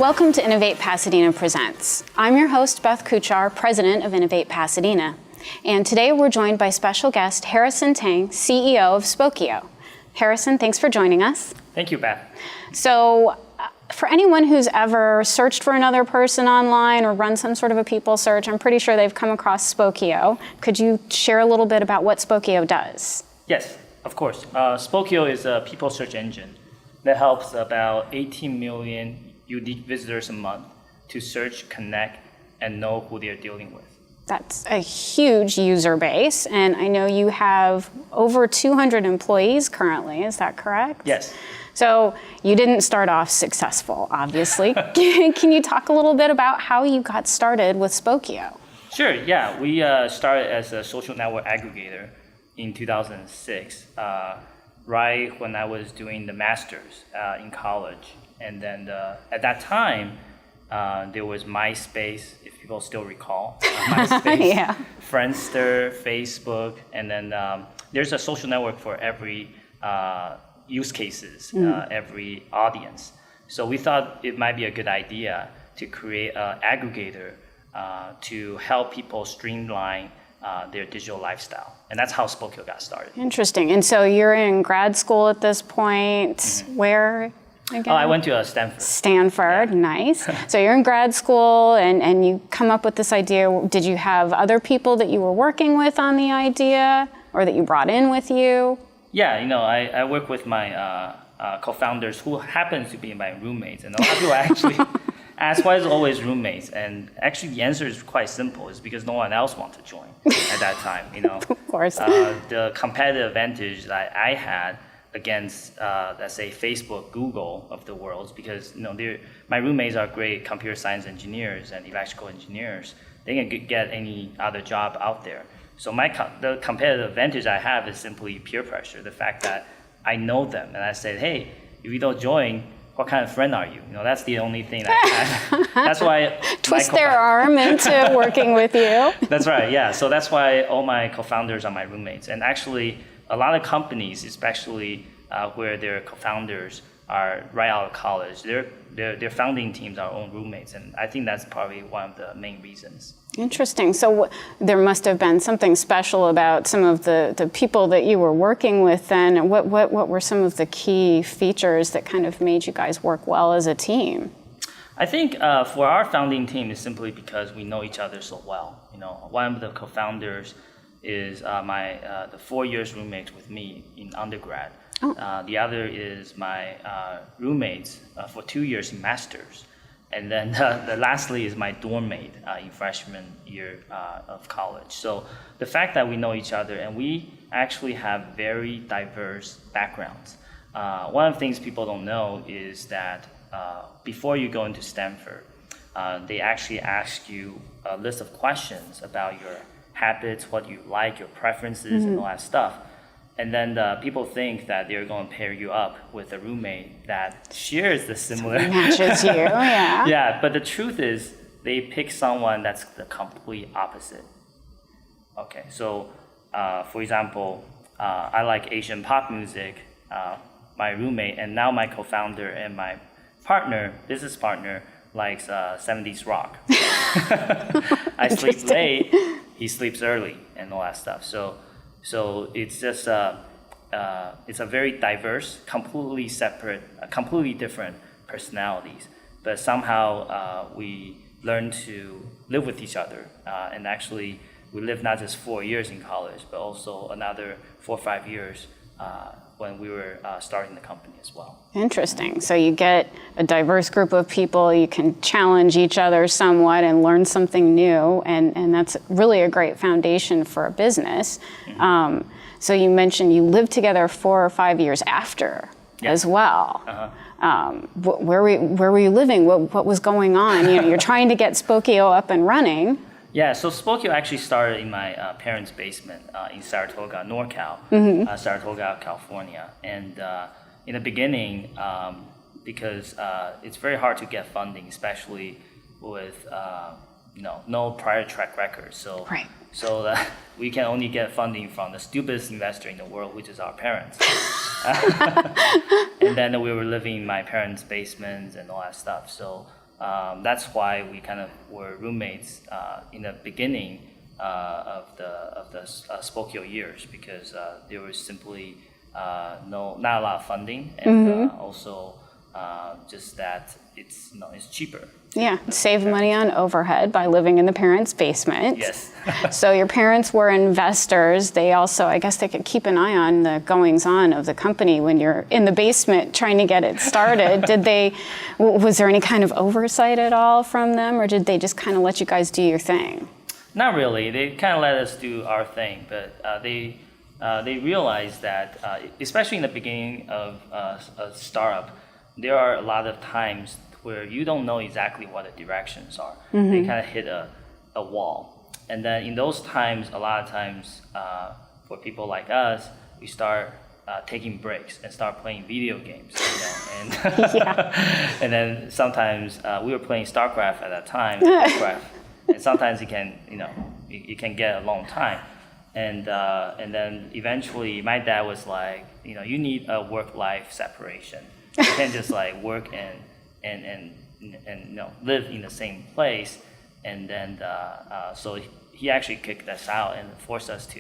Welcome to Innovate Pasadena Presents. I'm your host, Beth Kuchar, president of Innovate Pasadena. And today we're joined by special guest Harrison Tang, CEO of Spokeo. Harrison, thanks for joining us. Thank you, Beth. So, for anyone who's ever searched for another person online or run some sort of a people search, I'm pretty sure they've come across Spokeo. Could you share a little bit about what Spokeo does? Yes, of course. Spokeo is a people search engine that helps about 18 million unique visitors a month to search, connect, and know who they're dealing with. That's a huge user base, and I know you have over 200 employees currently, is that correct? Yes. So you didn't start off successful, obviously. Can you talk a little bit about how you got started with Spokeo? Sure, yeah. We started as a social network aggregator in 2006, right when I was doing the master's in college. And then at that time, there was MySpace, if people still recall. MySpace, Yeah. Friendster, Facebook, and then there's a social network for every use cases, every audience. So we thought it might be a good idea to create an aggregator to help people streamline their digital lifestyle. And that's how Spokeo got started. Interesting. And so you're in grad school at this point. Mm-hmm. Where again? Oh, I went to Stanford. Stanford, yeah. Nice. So you're in grad school and you come up with this idea. Did you have other people that you were working with on the idea or that you brought in with you? Yeah, I work with my co-founders who happens to be my roommates. And a lot of people actually ask why is it always roommates? And actually the answer is quite simple. It's because no one else wanted to join at that time, Of course. The competitive advantage that I had against, let's say, Facebook, Google of the world, because my roommates are great computer science engineers and electrical engineers. They can get any other job out there. So the competitive advantage I have is simply peer pressure. The fact that I know them and I said, hey, if you don't join, what kind of friend are you? That's the only thing I have. That's why twist their arm into working with you. That's right, yeah. So that's why all my co-founders are my roommates. And actually, a lot of companies, especially where their co-founders are right out of college, their founding teams are own roommates. And I think that's probably one of the main reasons. Interesting. So there must have been something special about some of the people that you were working with then. What were some of the key features that kind of made you guys work well as a team? I think for our founding team is simply because we know each other so well. One of the co-founders is the 4 years roommate with me in undergrad. Oh. The other is my roommates for 2 years in masters. And then lastly is my dorm mate in freshman year of college. So the fact that we know each other and we actually have very diverse backgrounds. One of the things people don't know is that before you go into Stanford, they actually ask you a list of questions about your habits, what you like, your preferences, and all that stuff. And then people think that they're going to pair you up with a roommate that shares the similar... matches you, yeah. Yeah, but the truth is they pick someone that's the complete opposite. Okay, so for example, I like Asian pop music, my roommate, and now my co-founder and my business partner, likes 70s rock. I sleep late, he sleeps early, and all that stuff. So it's just it's a very diverse, completely separate, completely different personalities. But somehow we learn to live with each other. And actually, we lived not just 4 years in college, but also another 4 or 5 years when we were starting the company as well. Interesting. So you get a diverse group of people, you can challenge each other somewhat and learn something new, and that's really a great foundation for a business. Mm-hmm. So you mentioned you lived together 4 or 5 years after as well. Uh-huh. Where were you living? What was going on? You're trying to get Spokeo up and running. Yeah, so Spokeo actually started in my parents' basement in Saratoga, NorCal, Saratoga, California. And in the beginning, because it's very hard to get funding, especially with no prior track record. So, right. So we can only get funding from the stupidest investor in the world, which is our parents. And then we were living in my parents' basements and all that stuff. So that's why we kind of were roommates in the beginning of the Spokeo years, because there was simply not a lot of funding, and also just that it's cheaper. Yeah, save money on overhead by living in the parents' basement. Yes. So your parents were investors. They also, I guess they could keep an eye on the goings-on of the company when you're in the basement trying to get it started. Was there any kind of oversight at all from them, or did they just kind of let you guys do your thing? Not really. They kind of let us do our thing, but they realized that, especially in the beginning of a startup, there are a lot of times where you don't know exactly what the directions are. They kind of hit a wall. And then in those times, a lot of times, for people like us, we start taking breaks and start playing video games. And, and then sometimes we were playing StarCraft at that time, Warcraft, and sometimes it can get a long time. And then eventually my dad was like, you need a work-life separation. You can't just like work and live in the same place. And then so he actually kicked us out and forced us to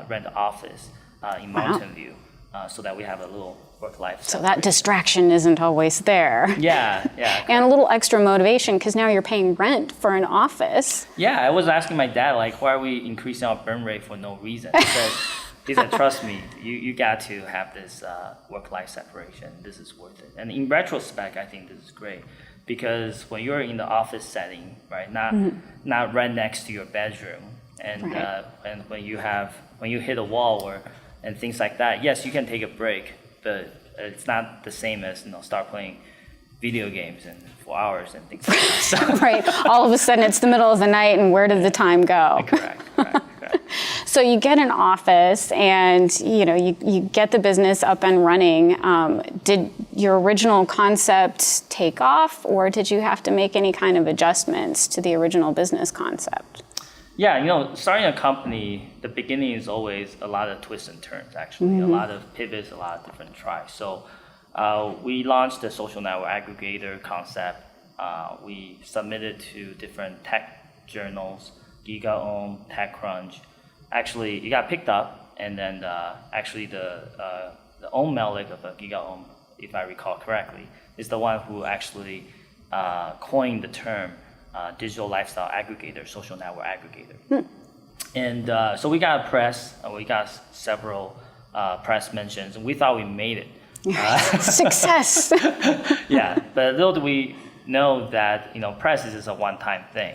rent an office in Mountain View, so that we have a little work-life. So that distraction isn't always there. Yeah. And a little extra motivation, because now you're paying rent for an office. Yeah, I was asking my dad, like, why are we increasing our burn rate for no reason? He said, trust me, you got to have this work-life separation. This is worth it. And in retrospect, I think this is great, because when you're in the office setting, right, not right next to your bedroom, and and when you hit a wall and things like that, yes, you can take a break, but it's not the same as start playing video games for hours and things like that. Right. All of a sudden, it's the middle of the night, and where did the time go? Correct. So you get an office, and you get the business up and running. Did your original concept take off, or did you have to make any kind of adjustments to the original business concept? Yeah, starting a company, the beginning is always a lot of twists and turns, actually, a lot of pivots, a lot of different tries. So we launched the social network aggregator concept. We submitted to different tech journals, GigaOM, TechCrunch. Actually, it got picked up, and then actually the Om Malik of GigaOM, if I recall correctly, is the one who actually coined the term digital lifestyle aggregator, social network aggregator. And so we got press, we got several press mentions, and we thought we made it. Success. Yeah, but little do we know that press is just a one-time thing.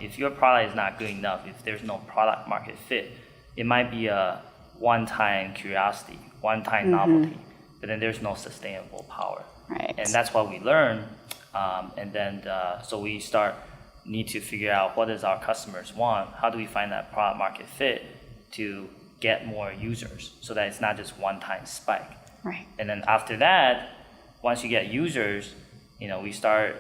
If your product is not good enough, if there's no product market fit, it might be a one-time curiosity, one-time novelty, but then there's no sustainable power. Right. And that's what we learn. And then so we need to figure out what does our customers want, how do we find that product market fit to get more users, so that it's not just one-time spike. Right. And then after that, once you get users, we start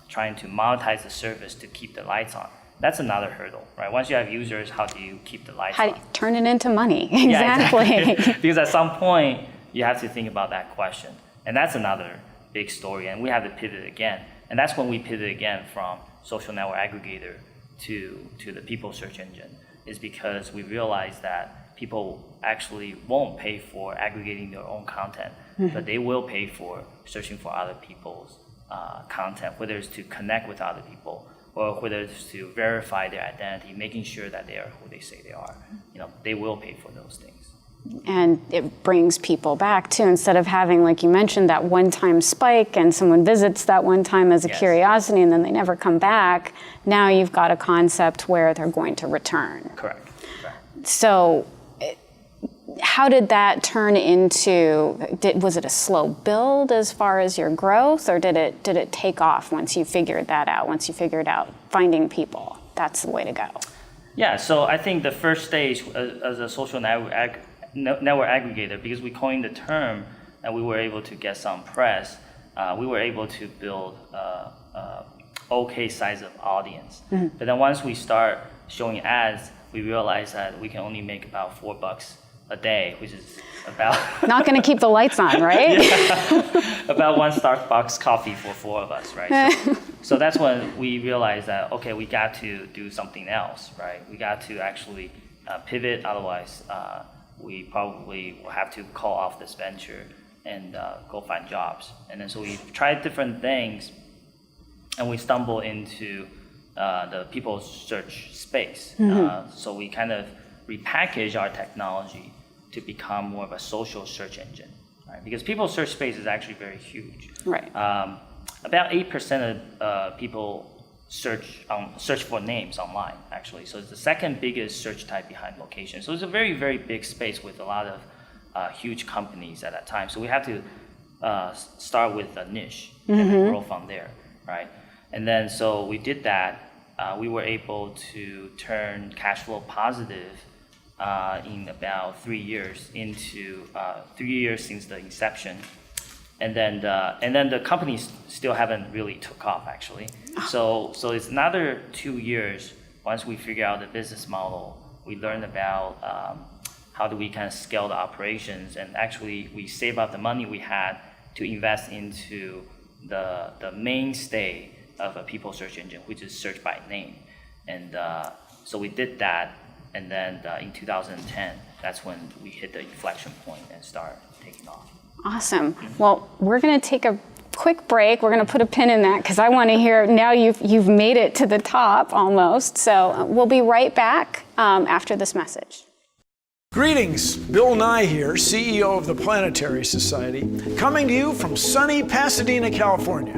trying to monetize the service to keep the lights on. That's another hurdle, right? Once you have users, how do you keep the lights on? How do you turn it into money? Exactly. Yeah, exactly. Because at some point, you have to think about that question. And that's another big story, and we have to pivot again. And that's when we pivot again from social network aggregator to the people search engine, is because we realize that people actually won't pay for aggregating their own content, but they will pay for searching for other people's content, whether it's to connect with other people or whether it's to verify their identity, making sure that they are who they say they are. They will pay for those things. And it brings people back too, instead of having, like you mentioned, that one-time spike and someone visits that one time as a curiosity and then they never come back. Now you've got a concept where they're going to return. Correct. So how did that turn into, was it a slow build as far as your growth, or did it take off once you figured that out, once you figured out finding people? That's the way to go. Yeah, so I think the first stage as a social network aggregator, because we coined the term and we were able to get some press, we were able to build okay size of audience. But then once we start showing ads, we realized that we can only make about $4 a day, which is about not going to keep the lights on, right? About one Starbucks coffee for 4 of us, right? So So that's when we realized that, okay, we got to do something else, right? We got to actually pivot, otherwise we probably will have to call off this venture and go find jobs. And then so we tried different things, and we stumbled into the people search space. So we kind of repackaged our technology to become more of a social search engine, right? Because people search space is actually very huge. Right. About 8% of people search for names online, actually. So it's the second biggest search type behind location. So it's a very, very big space with a lot of huge companies at that time. So we have to start with a niche and then grow from there, right? And then so we did that. We were able to turn cash flow positive in about 3 years into 3 years since the inception. And then the companies still haven't really took off, actually. So it's another 2 years. Once we figure out the business model, we learn about how do we kind of scale the operations, and actually we save up the money we had to invest into the mainstay of a people search engine, which is search by name. And so we did that, and then in 2010, that's when we hit the inflection point and start taking off. Awesome. Well, we're going to take a quick break. We're going to put a pin in that because I want to hear, now you've made it to the top almost. So we'll be right back after this message. Greetings, Bill Nye here, CEO of the Planetary Society, coming to you from sunny Pasadena, California.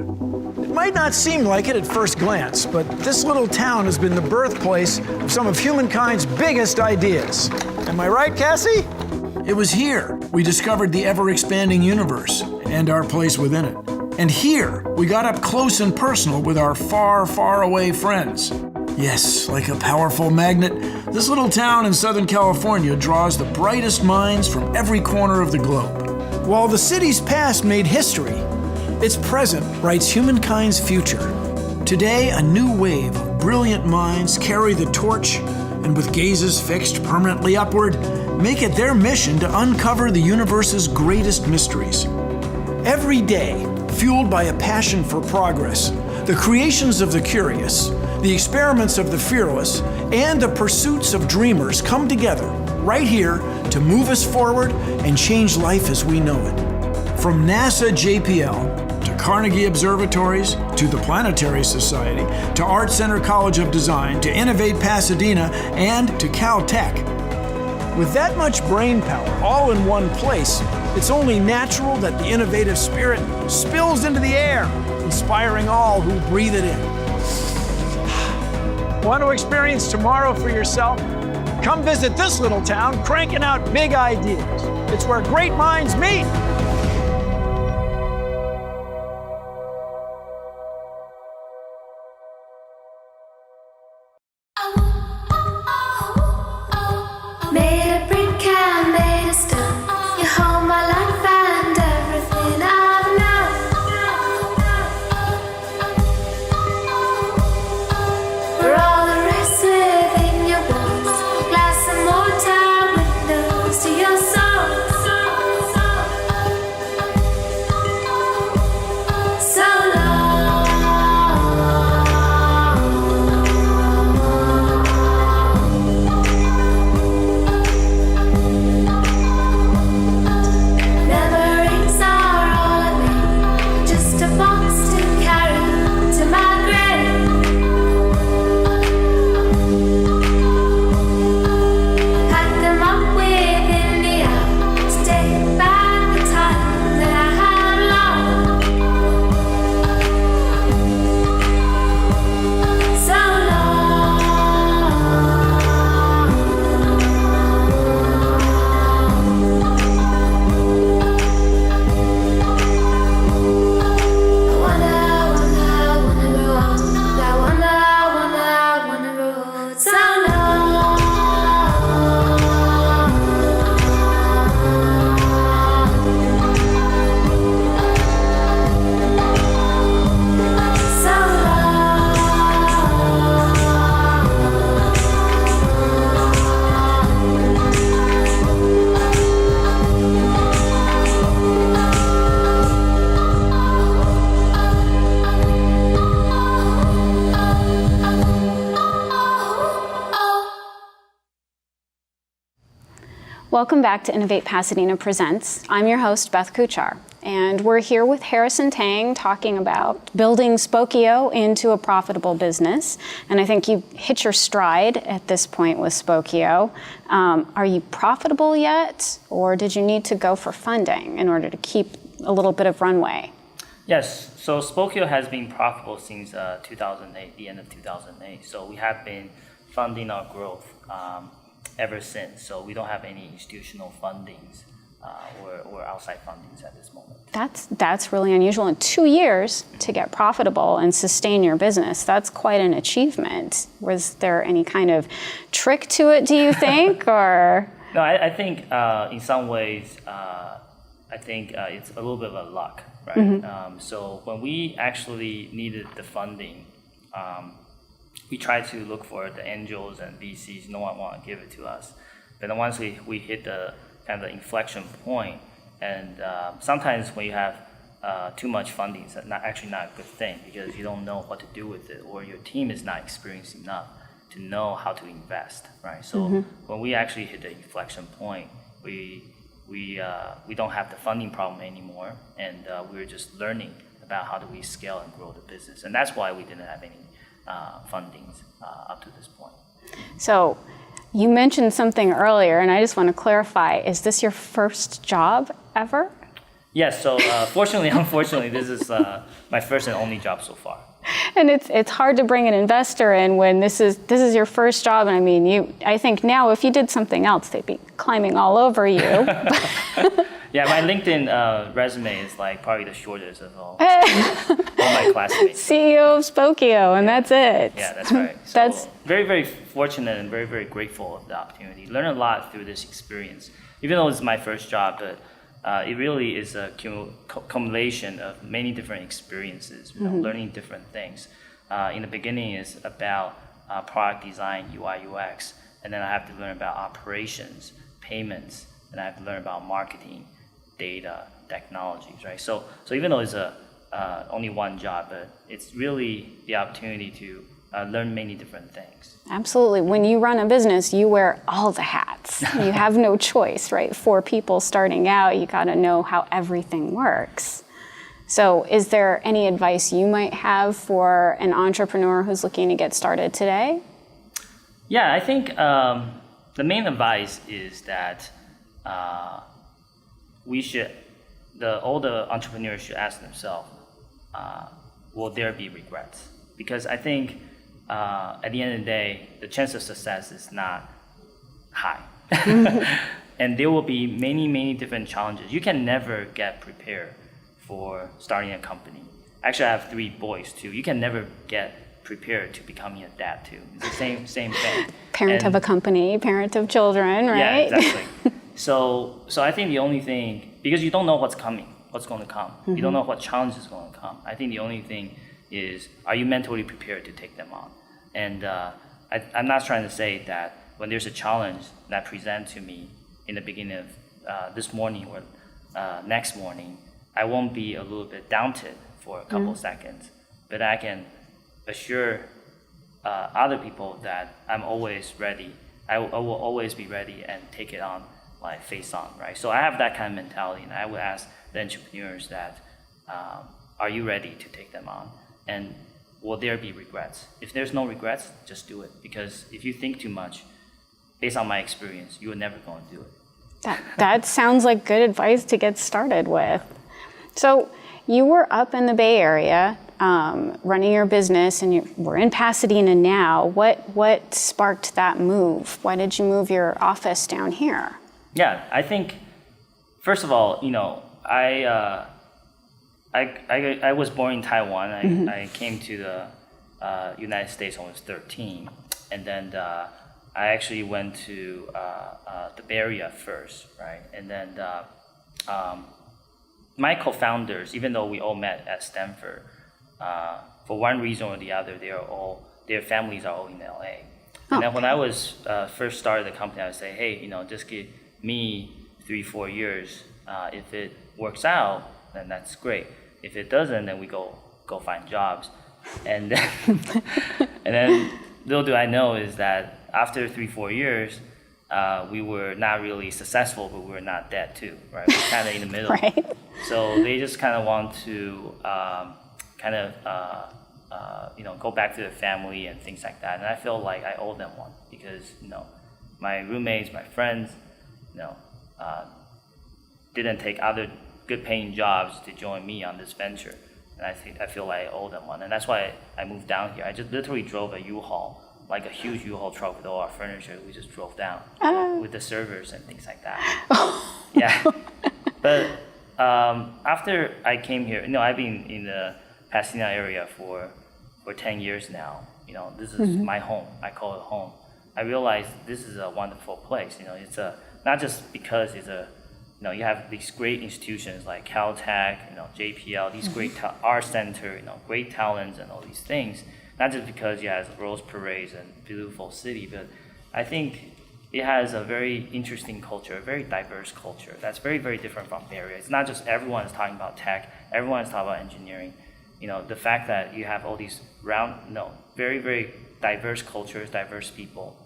It might not seem like it at first glance, but this little town has been the birthplace of some of humankind's biggest ideas. Am I right, Cassie? It was here we discovered the ever-expanding universe and our place within it. And here we got up close and personal with our far, far away friends. Yes, like a powerful magnet, this little town in Southern California draws the brightest minds from every corner of the globe. While the city's past made history, its present writes humankind's future. Today, a new wave of brilliant minds carry the torch, and with gazes fixed permanently upward, make it their mission to uncover the universe's greatest mysteries. Every day, fueled by a passion for progress, the creations of the curious, the experiments of the fearless, and the pursuits of dreamers come together right here to move us forward and change life as we know it. From NASA JPL to Carnegie Observatories to the Planetary Society to Art Center College of Design to Innovate Pasadena and to Caltech. With that much brain power all in one place, it's only natural that the innovative spirit spills into the air, inspiring all who breathe it in. Want to experience tomorrow for yourself? Come visit this little town cranking out big ideas. It's where great minds meet. Made a brick and made a stone. You hold my life and everything I've known. We're all the rest within your walls. Glass and mortar windows to your soul. Welcome back to Innovate Pasadena Presents. I'm your host, Beth Kuchar, and we're here with Harrison Tang talking about building Spokeo into a profitable business. And I think you hit your stride at this point with Spokeo. Are you profitable yet, or did you need to go for funding in order to keep a little bit of runway? Yes, so Spokeo has been profitable since 2008, the end of 2008. So we have been funding our growth ever since. So we don't have any institutional fundings or outside fundings at this moment. That's really unusual. In 2 years to get profitable and sustain your business, that's quite an achievement. Was there any kind of trick to it, do you think, or? No, I think in some ways, it's a little bit of a luck, right? Mm-hmm. So when we actually needed the funding, we tried to look for the angels and VCs. No one wanted to give it to us. But then once we hit the kind of the inflection point, and sometimes when you have too much funding, it's not a good thing because you don't know what to do with it, or your team is not experienced enough to know how to invest, right? So when we actually hit the inflection point, we don't have the funding problem anymore, and we're just learning about how do we scale and grow the business, and that's why we didn't have any fundings up to this point. So you mentioned something earlier, and I just want to clarify, is this your first job ever? Yes, so fortunately, unfortunately, this is my first and only job so far. And it's hard to bring an investor in when this is your first job. And I mean, I think now if you did something else, they'd be climbing all over you. Yeah, my LinkedIn resume is like probably the shortest of all my classmates. CEO of Spokeo, and that's it. Yeah, that's right. So That's very, very fortunate and very, very grateful of the opportunity. Learn a lot through this experience. Even though it's my first job, but it really is a accumulation of many different experiences, learning different things. In the beginning, it's about product design, UI, UX, and then I have to learn about operations, payments, and I have to learn about marketing, data, technologies, right? So even though it's only one job, but it's really the opportunity to learn many different things. Absolutely. When you run a business, you wear all the hats. You have no choice, right? For people starting out, you got to know how everything works. So is there any advice you might have for an entrepreneur who's looking to get started today? Yeah, I think the main advice is that all the entrepreneurs should ask themselves, will there be regrets? Because I think at the end of the day, the chance of success is not high. And there will be many, many different challenges. You can never get prepared for starting a company. Actually, I have 3 boys too. You can never get prepared to becoming a dad too. It's the same thing. Parent of a company, parent of children, right? Yeah, exactly. So I think the only thing, because you don't know what's coming, what's going to come. You don't know what challenge is going to come. I think the only thing is, are you mentally prepared to take them on? And I'm not trying to say that when there's a challenge that presents to me in the beginning of this morning or next morning, I won't be a little bit daunted for a couple seconds, but I can assure other people that I'm always ready. I will always be ready and take it on, like face on, right? So I have that kind of mentality, and I would ask the entrepreneurs that, are you ready to take them on? And will there be regrets? If there's no regrets, just do it. Because if you think too much, based on my experience, you are never going to do it. That sounds like good advice to get started with. So you were up in the Bay Area running your business, and you were in Pasadena now. What sparked that move? Why did you move your office down here? Yeah, I think, first of all, I was born in Taiwan. I came to the United States when I was 13, and then I actually went to the Bay Area first, right? And then my co-founders, even though we all met at Stanford, for one reason or the other, their families are all in LA. And then when I was first started the company, I would say, hey, just give me 3-4 years. If it works out, then that's great. If it doesn't, then we go find jobs. And then, and then little do I know is that after 3-4 years, we were not really successful, but we were not dead too, right? We're kind of in the middle. Right. So they just kind of want to go back to their family and things like that. And I feel like I owe them one because, my roommates, my friends, didn't take other good paying jobs to join me on this venture. And I feel like I owe them one. And that's why I moved down here. I just literally drove a U-Haul, like a huge U-Haul truck with all our furniture. We just drove down with the servers and things like that. Yeah. But after I came here, I've been in the Pasadena area for 10 years now. This is my home. I call it home. I realized this is a wonderful place. It's not just because it's you have these great institutions like Caltech, JPL, these great art center, great talents and all these things. Not just because it has rose parades and beautiful city, but I think it has a very interesting culture, a very diverse culture. That's very, very different from Bay Area. It's not just everyone is talking about tech, everyone is talking about engineering. The fact that you have all these very, very diverse cultures, diverse people,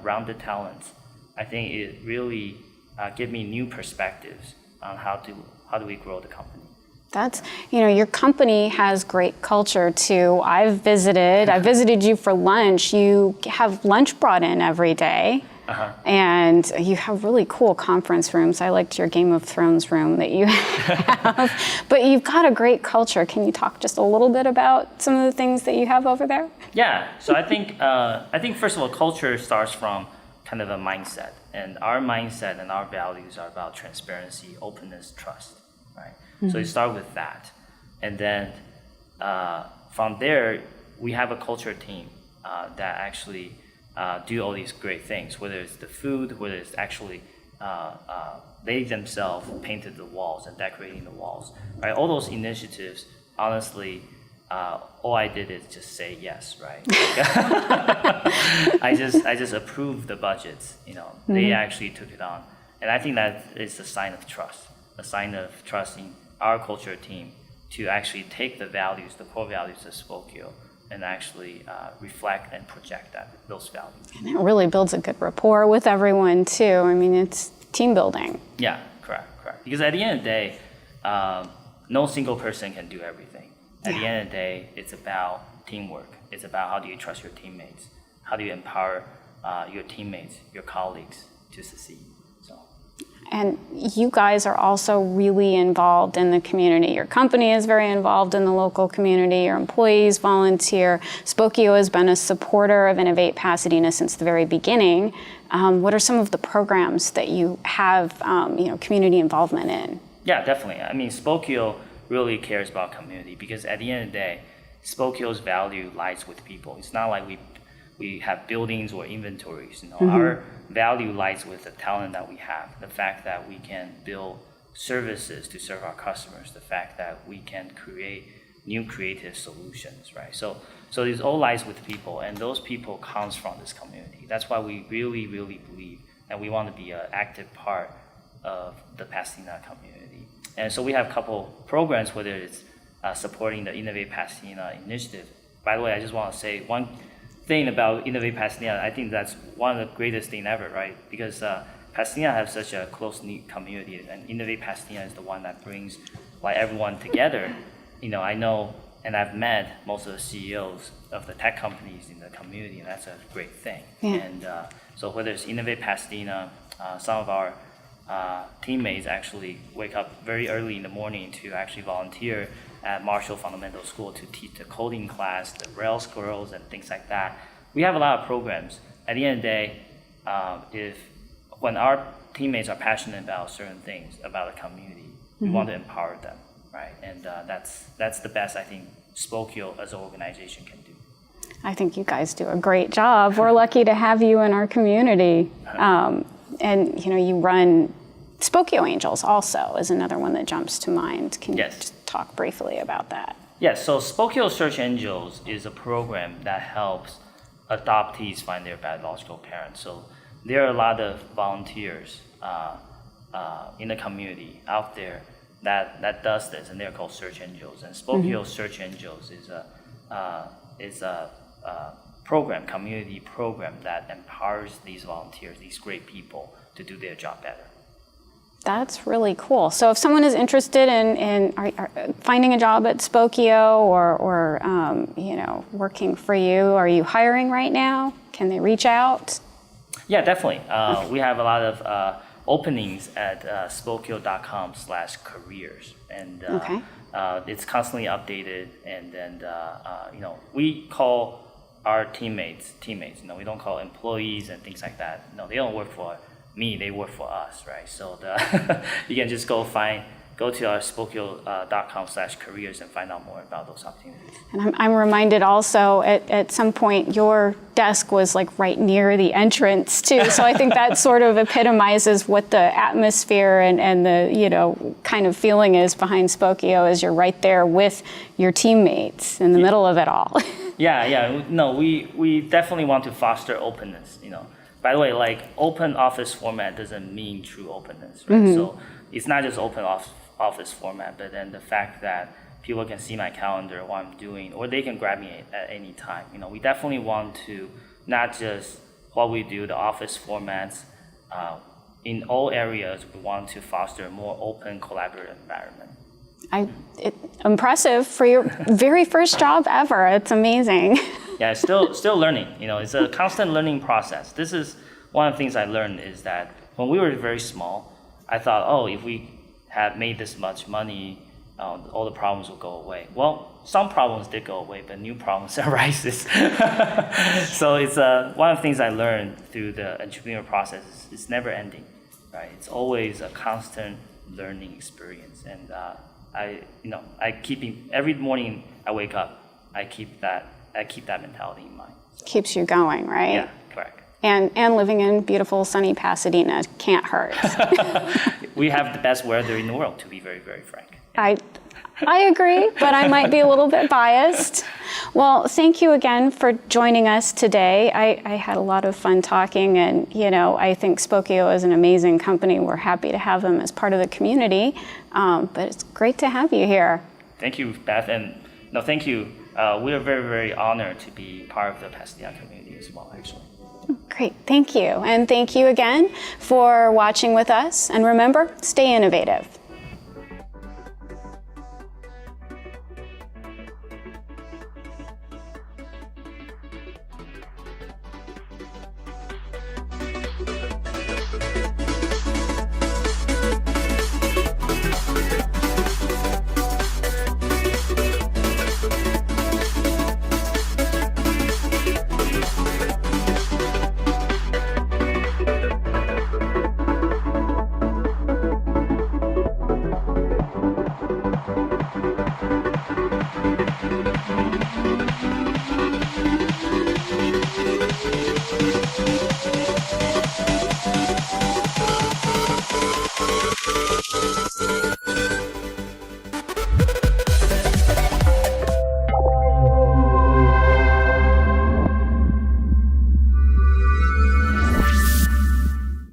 rounded talents. I think it really give me new perspectives on how do we grow the company. That's, your company has great culture too. I visited you for lunch. You have lunch brought in every day. And you have really cool conference rooms. I liked your Game of Thrones room that you have. But you've got a great culture. Can you talk just a little bit about some of the things that you have over there? Yeah. So I think first of all, culture starts from kind of a mindset. And our mindset and our values are about transparency, openness, trust, right? So you start with that. And then from there, we have a culture team that actually do all these great things, whether it's the food, whether it's actually they themselves painted the walls and decorating the walls, right? All those initiatives, honestly, all I did is just say yes, right? I just approved the budgets, They actually took it on. And I think that is a sign of trust, a sign of trusting our culture team to actually take the values, the core values of Spokeo, and actually reflect and project those values. And it really builds a good rapport with everyone too. I mean, it's team building. Yeah, correct. Because at the end of the day, no single person can do everything. At the end of the day, it's about teamwork. It's about how do you trust your teammates? How do you empower your teammates, your colleagues to succeed? And you guys are also really involved in the community. Your company is very involved in the local community. Your employees volunteer. Spokeo has been a supporter of Innovate Pasadena since the very beginning. What are some of the programs that you have, community involvement in? Yeah, definitely. I mean, Spokeo really cares about community because at the end of the day, Spokeo's value lies with people. It's not like we have buildings or inventories. Our value lies with the talent that we have, the fact that we can build services to serve our customers, the fact that we can create new creative solutions, right? So this all lies with people, and those people comes from this community. That's why we really, really believe that we want to be an active part of the Pasadena community. And so we have a couple programs, whether it's supporting the Innovate Pasadena initiative. By the way, I just want to say one thing about Innovate Pasadena. I think that's one of the greatest thing ever, right? Because Pasadena has such a close-knit community, and Innovate Pasadena is the one that brings everyone together. I know, and I've met most of the CEOs of the tech companies in the community, and that's a great thing. Yeah. And so whether it's Innovate Pasadena, some of our teammates actually wake up very early in the morning to actually volunteer at Marshall Fundamental School to teach the coding class, the Rails girls, and things like that. We have a lot of programs. At the end of the day, when our teammates are passionate about certain things about the community, we want to empower them, right? And that's the best I think Spokeo as an organization can do. I think you guys do a great job. We're lucky to have you in our community. And you run Spokeo Angels also is another one that jumps to mind. Can you just talk briefly about that? Yes, so Spokeo Search Angels is a program that helps adoptees find their biological parents. So there are a lot of volunteers in the community out there that does this, and they're called Search Angels. And Spokeo Search Angels is a community program that empowers these volunteers, these great people, to do their job better. That's really cool. So if someone is interested in finding a job at Spokeo or working for you, are you hiring right now? Can they reach out? Yeah, definitely. We have a lot of openings at spokeo.com/careers, and it's constantly updated. And then we call our teammates. We don't call employees and things like that. No, they don't work for me, they work for us, right? So you can just go to our spokeo.com/careers and find out more about those opportunities. And I'm reminded also at some point your desk was like right near the entrance too. So I think that sort of epitomizes what the atmosphere and the kind of feeling is behind Spokeo, as you're right there with your teammates in the middle of it all. Yeah. No, we definitely want to foster openness, By the way, like open office format doesn't mean true openness, right? Mm-hmm. So it's not just open office format, but then the fact that people can see my calendar, what I'm doing, or they can grab me at any time. We definitely want to not just what we do, the office formats. In all areas, we want to foster a more open, collaborative environment. Impressive for your very first job ever. It's amazing. Yeah, still learning. It's a constant learning process. This is one of the things I learned is that when we were very small, I thought, if we had made this much money, all the problems will go away. Well, some problems did go away, but new problems arises. So it's one of the things I learned through the entrepreneurial process is it's never ending, right? It's always a constant learning experience, and every morning I wake up, I keep that mentality in mind. So. Keeps you going, right? Yeah, correct. And living in beautiful, sunny Pasadena can't hurt. We have the best weather in the world, to be very, very frank. I agree, but I might be a little bit biased. Well, thank you again for joining us today. I had a lot of fun talking, and I think Spokeo is an amazing company. We're happy to have them as part of the community, but it's great to have you here. Thank you, Beth, and thank you. We are very, very honored to be part of the Pasadena community as well, actually. Great, thank you. And thank you again for watching with us. And remember, stay innovative.